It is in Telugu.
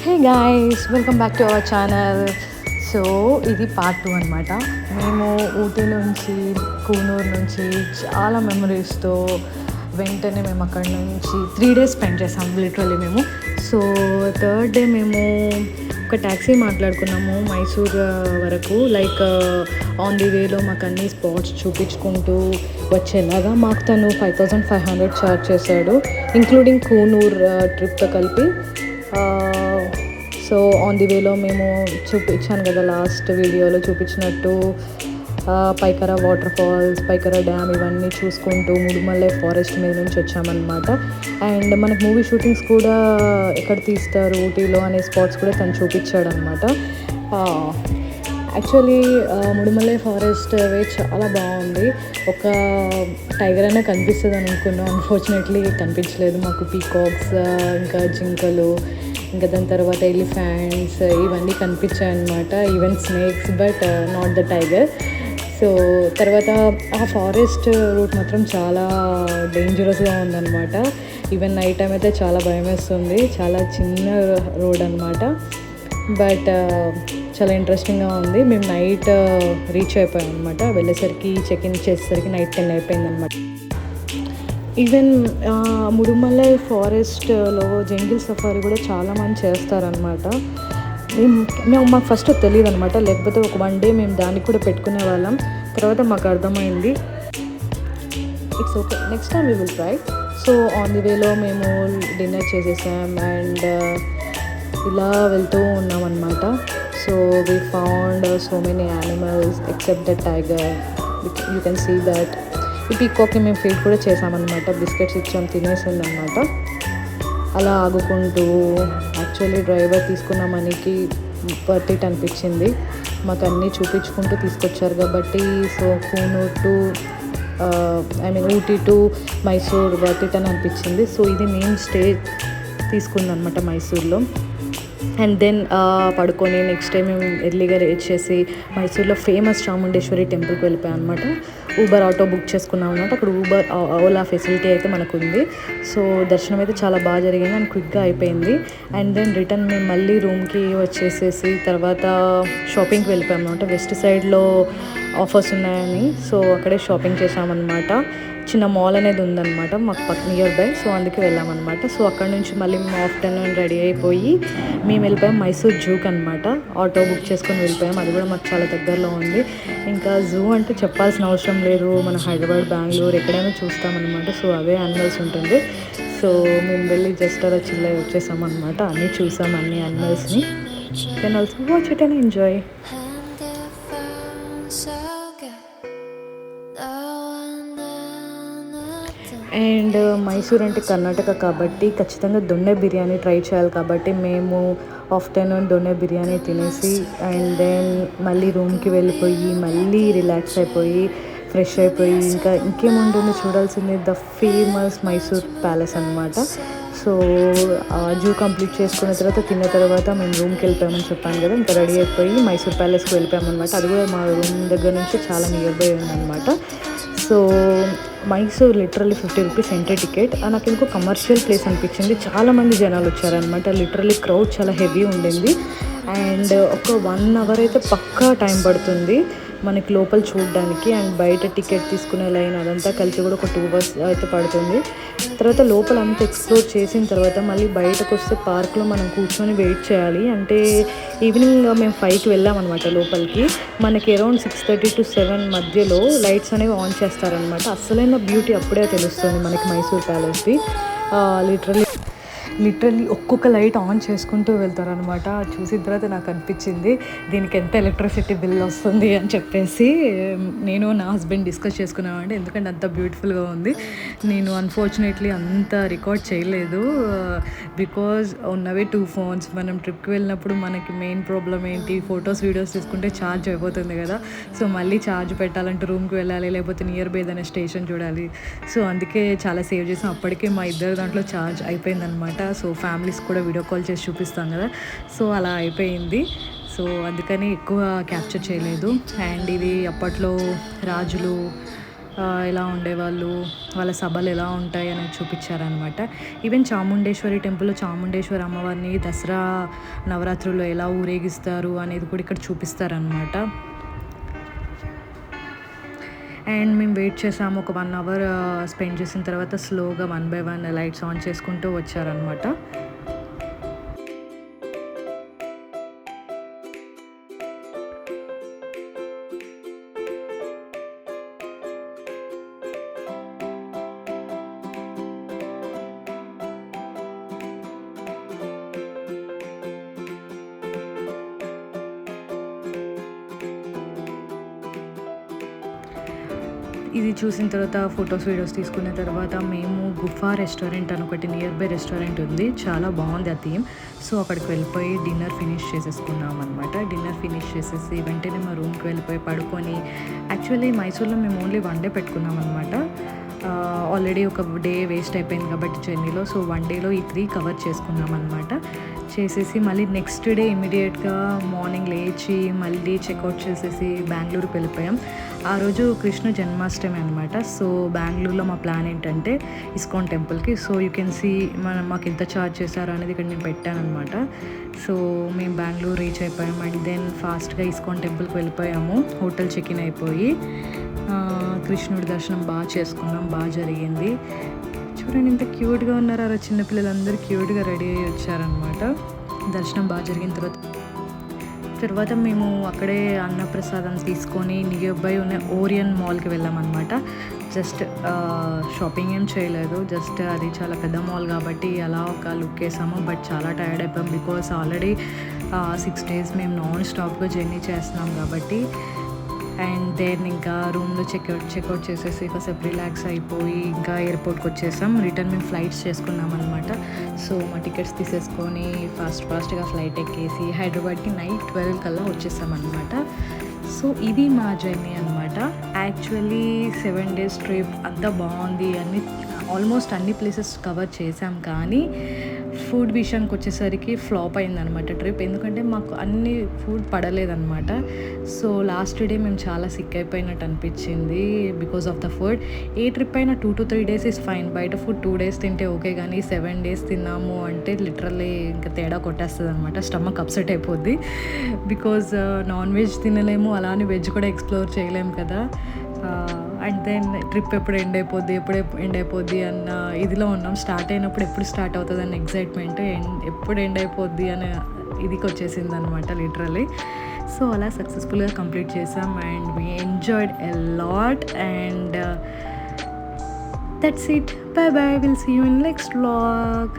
Hey guys, welcome back to our channel. So ఇది పార్ట్ 2 అనమాట. మేము ఊటీ నుంచి కూనూరు నుంచి చాలా మెమరీస్తో వెంటనే మేము అక్కడ నుంచి 3 days స్పెండ్ చేసాం లిటరల్లీ మేము. సో థర్డ్ డే మేము ఒక ట్యాక్సీ మాట్లాడుకున్నాము మైసూర్ వరకు. లైక్ ఆన్ ది వేలో మాకు అన్ని స్పాట్స్ చూపించుకుంటూ వచ్చేలాగా మాకు తను 5500 ఛార్జ్ చేశాడు, ఇంక్లూడింగ్ కూనూర్ ట్రిప్తో కలిపి. సో ఆన్ ది వేలో మేము చూపించాను కదా లాస్ట్ వీడియోలో చూపించినట్టు పైకర వాటర్ ఫాల్స్, పైకర డ్యామ్ ఇవన్నీ చూసుకుంటూ ముడుమల్లై ఫారెస్ట్ మీద నుంచి వచ్చామన్నమాట. అండ్ మనకు మూవీ షూటింగ్స్ కూడా ఎక్కడ తీస్తారు ఊటీలో అనే స్పాట్స్ కూడా తను చూపించాడనమాట. యాక్చువల్లీ ముడుమల్లై ఫారెస్ట్ వే చాలా బాగుంది. ఒక టైగర్ అయినా కనిపిస్తుంది అని అనుకున్నాం, అన్ఫార్చునేట్లీ కనిపించలేదు. మాకు పీకాక్స్, ఇంకా జింకలు, ఇంకా దాని తర్వాత ఎలిఫెంట్స్ ఇవన్నీ కనిపించాయి అన్నమాట. Even snakes, but not the tiger. So తర్వాత ఆ ఫారెస్ట్ రూట్ మాత్రం చాలా డేంజరస్గా ఉందన్నమాట. ఈవెన్ నైట్ టైం అయితే చాలా భయం వేస్తుంది. చాలా చిన్న రోడ్ అనమాట, బట్ చాలా ఇంట్రెస్టింగ్గా ఉంది. మేము నైట్ రీచ్ అయిపోయాం అనమాట. వెళ్ళేసరికి చెక్-ఇన్ చేసేసరికి నైట్ 10 అయిపోయింది అనమాట. ఈవెన్ ముడుమల్లై ఫారెస్ట్లో జంగిల్ సఫారీ కూడా చాలామంది చేస్తారనమాట. మాకు ఫస్ట్ తెలియదు అనమాట, లేకపోతే ఒక 1 day మేము దానికి కూడా పెట్టుకునే వాళ్ళం. తర్వాత మాకు అర్థమైంది, it's okay, next time we will try. So on the వేలో మేము డిన్నర్ చేసేసాం అండ్ ఇలా వెళ్తూ ఉన్నాం అనమాట. So we found so many animals except the tiger. You can see that. ఈ పీకాక్ని మేము ఫీడ్ కూడా చేసామన్నమాట, బిస్కెట్స్ ఇచ్చాం, తినేసిందనమాట. అలా ఆగుకుంటూ యాక్చువల్లీ డ్రైవర్ తీసుకున్న మనీకి వర్త్ ఇట్ అనిపించింది. మాకు అన్నీ చూపించుకుంటూ తీసుకొచ్చారు కాబట్టి. So Coonoor to Ooty to Mysore worth it అని అనిపించింది. సో ఇది మేము స్టే తీసుకుందనమాట మైసూర్లో. అండ్ దెన్ పడుకొని నెక్స్ట్ డే మేము ఎర్లీగా రీచ్ చేసి మైసూర్లో ఫేమస్ చాముండేశ్వరి టెంపుల్కి వెళ్ళిపోయాం అనమాట. ఊబర్ ఆటో బుక్ చేసుకున్నాం అనమాట. అక్కడ ఊబర్ ఓలా ఫెసిలిటీ అయితే మనకు ఉంది. సో దర్శనం అయితే చాలా బాగా జరిగింది అండ్ క్విక్గా అయిపోయింది. అండ్ దెన్ రిటర్న్ మేము మళ్ళీ రూమ్కి వచ్చేసేసి తర్వాత షాపింగ్కి వెళ్ళిపోయాం అనమాట. వెస్ట్ సైడ్లో ఆఫర్స్ ఉన్నాయని సో అక్కడే షాపింగ్ చేసామన్నమాట. చిన్న మాల్ అనేది ఉందన్నమాట మాకు నియర్ బై. సో అందుకే వెళ్ళామన్నమాట. సో అక్కడ నుంచి మళ్ళీ మేము ఆఫ్టర్నూన్ రెడీ అయిపోయి మేము వెళ్ళిపోయాం మైసూర్ జూకి అనమాట. ఆటో బుక్ చేసుకొని వెళ్ళిపోయాం, అది కూడా మాకు చాలా దగ్గరలో ఉంది. ఇంకా జూ అంటే చెప్పాల్సిన అవసరం లేదు, మన హైదరాబాద్, బెంగళూరు ఎక్కడైనా చూస్తామన్నమాట. సో అవే యానిమల్స్ ఉంటుంది. సో మేము వెళ్ళి జస్ట్ అలా చిల్ అయి వచ్చేసామన్నమాట. అన్నీ చూసాం, అన్ని యానిమల్స్ని. Can also watch it and enjoy. And Mysore అంటే కర్ణాటక కాబట్టి ఖచ్చితంగా దొన్నె బిర్యానీ ట్రై చేయాలి కాబట్టి మేము ఆఫ్టర్నూన్ దొన్నె బిర్యానీ తినేసి అండ్ దెన్ మళ్ళీ రూమ్కి వెళ్ళిపోయి మళ్ళీ రిలాక్స్ అయిపోయి ఫ్రెష్ అయిపోయి ఇంకేముంటుంది చూడాల్సింది, ద ఫేమస్ మైసూర్ ప్యాలెస్ అనమాట. సో జూ కంప్లీట్ చేసుకున్న తర్వాత తిన్న తర్వాత మేము రూమ్కి వెళ్ళిపోయామని చెప్పాను కదా. ఇంకా రెడీ అయిపోయి మైసూర్ ప్యాలెస్కి వెళ్ళిపోయామన్నమాట. అది కూడా మా రూమ్ దగ్గర నుంచి చాలా నియర్ బై ఉందన్నమాట. So Mysore literally 50 rupees entry ticket. నాకు ఇంకో కమర్షియల్ ప్లేస్ అనిపించింది. చాలామంది జనాలు వచ్చారనమాట. లిటరల్లీ క్రౌడ్ చాలా హెవీ ఉండింది. అండ్ ఒక 1 hour అయితే పక్కా టైం పడుతుంది మనకి లోపల చూడడానికి. అండ్ బయట టికెట్ తీసుకునే లైన్ అదంతా కలిసి కూడా ఒక 2 hours అయితే పడుతుంది. తర్వాత లోపల అంతా ఎక్స్ప్లోర్ చేసిన తర్వాత మళ్ళీ బయటకు వస్తే పార్క్లో మనం కూర్చొని వెయిట్ చేయాలి. అంటే ఈవినింగ్ మేము 5కి వెళ్ళామన్నమాట లోపలికి. మనకి అరౌండ్ 6:30 to 7 మధ్యలో లైట్స్ అనేవి ఆన్ చేస్తారనమాట. అసలైన బ్యూటీ అప్పుడే తెలుస్తుంది మనకి మైసూర్ ప్యాలెస్ది. లిటరల్లీ ఒక్కొక్క లైట్ ఆన్ చేసుకుంటూ వెళ్తారనమాట. చూసిన తర్వాత నాకు అనిపించింది దీనికి ఎంత ఎలక్ట్రిసిటీ బిల్ వస్తుంది అని చెప్పేసి నేను నా హస్బెండ్ డిస్కస్ చేసుకున్నామంటే, ఎందుకంటే అంత బ్యూటిఫుల్గా ఉంది. నేను అన్ఫార్చునేట్లీ అంత రికార్డ్ చేయలేదు బికాజ్ ఉన్నవే 2 phones. మనం ట్రిప్కి వెళ్ళినప్పుడు మనకి మెయిన్ ప్రాబ్లం ఏంటి, ఫొటోస్ వీడియోస్ తీసుకుంటే ఛార్జ్ అయిపోతుంది కదా. సో మళ్ళీ ఛార్జ్ పెట్టాలంటే రూమ్కి వెళ్ళాలి, లేకపోతే నియర్ బై ఏదైనా స్టేషన్ చూడాలి. సో అందుకే చాలా సేవ్ చేసాం. అప్పటికే మా ఇద్దరు దాంట్లో ఛార్జ్ అయిపోయిందనమాట. సో ఫ్యామిలీస్ కూడా వీడియో కాల్ చేసి చూపిస్తాం కదా, సో అలా అయిపోయింది. సో అందుకని ఎక్కువ క్యాప్చర్ చేయలేదు. అండ్ ఇది అప్పట్లో రాజులు ఎలా ఉండేవాళ్ళు, వాళ్ళ సభలు ఎలా ఉంటాయి అనేది చూపించారనమాట. ఈవెన్ చాముండేశ్వరి టెంపుల్లో చాముండేశ్వరి అమ్మవారిని దసరా నవరాత్రుల్లో ఎలా ఊరేగిస్తారు అనేది కూడా ఇక్కడ చూపిస్తారనమాట. అండ్ మేము వెయిట్ చేసాము. ఒక 1 అవర్ స్పెండ్ చేసిన తర్వాత స్లోగా 1 బై 1 లైట్స్ ఆన్ చేసుకుంటూ వచ్చారనమాట. ఇది చూసిన తర్వాత ఫొటోస్, వీడియోస్ తీసుకున్న తర్వాత మేము గుఫా రెస్టారెంట్ అని ఒకటి నియర్ బై రెస్టారెంట్ ఉంది. చాలా బాగుంది ఆ థీమ్. సో అక్కడికి వెళ్ళిపోయి డిన్నర్ ఫినిష్ చేసేసుకున్నాం అనమాట. డిన్నర్ ఫినిష్ చేసేసి వెంటనే మా రూమ్కి వెళ్ళిపోయి పడుకొని, యాక్చువల్లీ మైసూర్లో మేము ఓన్లీ 1 డే పెట్టుకున్నాం అనమాట. ఆల్రెడీ ఒక డే వేస్ట్ అయిపోయింది కాబట్టి జర్నీలో. సో 1 డేలో ఈ 3 కవర్ చేసుకున్నాం అనమాట. చేసేసి మళ్ళీ నెక్స్ట్ డే ఇమీడియట్గా మార్నింగ్ లేచి మళ్ళీ చెక్అవుట్ చేసేసి బెంగళూరుకి వెళ్ళిపోయాం. ఆ రోజు కృష్ణ జన్మాష్టమి అనమాట. సో బెంగళూరులో మా ప్లాన్ ఏంటంటే ఇస్కాన్ టెంపుల్కి. సో యూ కెన్ సీ మాకు ఎంత ఛార్జ్ చేశారు అనేది ఇక్కడ నేను పెట్టాను అనమాట. సో మేము బెంగళూరు రీచ్ అయిపోయాం. అండ్ దెన్ ఫాస్ట్గా ఇస్కాన్ టెంపుల్కి వెళ్ళిపోయాము. హోటల్ చెక్-ఇన్ అయిపోయి కృష్ణుడి దర్శనం బాగా చేసుకున్నాం. బాగా జరిగింది. చూడండి ఎంత క్యూట్గా ఉన్నారు. ఆ చిన్నపిల్లలందరూ క్యూట్గా రెడీ అయ్యి వచ్చారనమాట. దర్శనం బాగా జరిగిన తర్వాత మేము అక్కడే అన్నప్రసాదం తీసుకొని నియర్ బై ఉన్న ఓరియన్ మాల్కి వెళ్ళామన్నమాట. జస్ట్ షాపింగ్ ఏం చేయలేదు. జస్ట్ అది చాలా పెద్ద మాల్ కాబట్టి అలా ఒక లుక్ వేసాము. బట్ చాలా టైర్డ్ అయిపోయాం. బికాస్ ఆల్రెడీ 6 days మేము నాన్ స్టాప్గా జర్నీ చేస్తున్నాం కాబట్టి. అండ్ దెన్ ఇంకా రూమ్లో చెక్అవుట్ చేసేసి కాసేపు రిలాక్స్ అయిపోయి ఇంకా ఎయిర్పోర్ట్కి వచ్చేసాం. రిటర్న్ మేము ఫ్లైట్స్ చేసుకున్నాం అనమాట. సో మా టికెట్స్ తీసేసుకొని ఫాస్ట్గా ఫ్లైట్ ఎక్కేసి హైదరాబాద్కి నైట్ 12 కల్లా వచ్చేసాం అనమాట. సో ఇది మా జర్నీ అనమాట. యాక్చువల్లీ 7 days ట్రిప్ అంతా బాగుంది. ఆల్మోస్ట్ అన్ని ప్లేసెస్ కవర్ చేసాం. కానీ ఫుడ్ విషయానికి వచ్చేసరికి ఫ్లాప్ అయిందనమాట ట్రిప్. ఎందుకంటే మాకు అన్ని ఫుడ్ పడలేదన్నమాట. సో లాస్ట్ డే మేము చాలా సిక్ అయిపోయినట్టు అనిపించింది because of the food. A trip అయినా 2 to 3 days ఇస్ ఫైన్. బయట ఫుడ్ 2 days తింటే ఓకే, కానీ 7 days తిన్నాము అంటే లిటరల్లీ ఇంకా తేడా కొట్టేస్తుంది అనమాట. స్టమక్ అప్సెట్ అయిపోద్ది. బికాజ్ నాన్ వెజ్ తినలేము, అలానే వెజ్ కూడా ఎక్స్ప్లోర్ చేయలేము కదా. అండ్ దెన్ ట్రిప్ ఎప్పుడు ఎండ్ అయిపోద్ది అన్న ఇదిలో ఉన్నాం. స్టార్ట్ అయినప్పుడు ఎప్పుడు స్టార్ట్ అవుతుంది అన్న ఎగ్జైట్మెంట్, ఎప్పుడు ఎండ్ అయిపోద్ది అనే ఇదికి వచ్చేసింది అనమాట లిటరల్లీ. సో అలా సక్సెస్ఫుల్గా కంప్లీట్ చేసాం. And we enjoyed a lot. And that's it. Bye bye. Will see you in next vlog.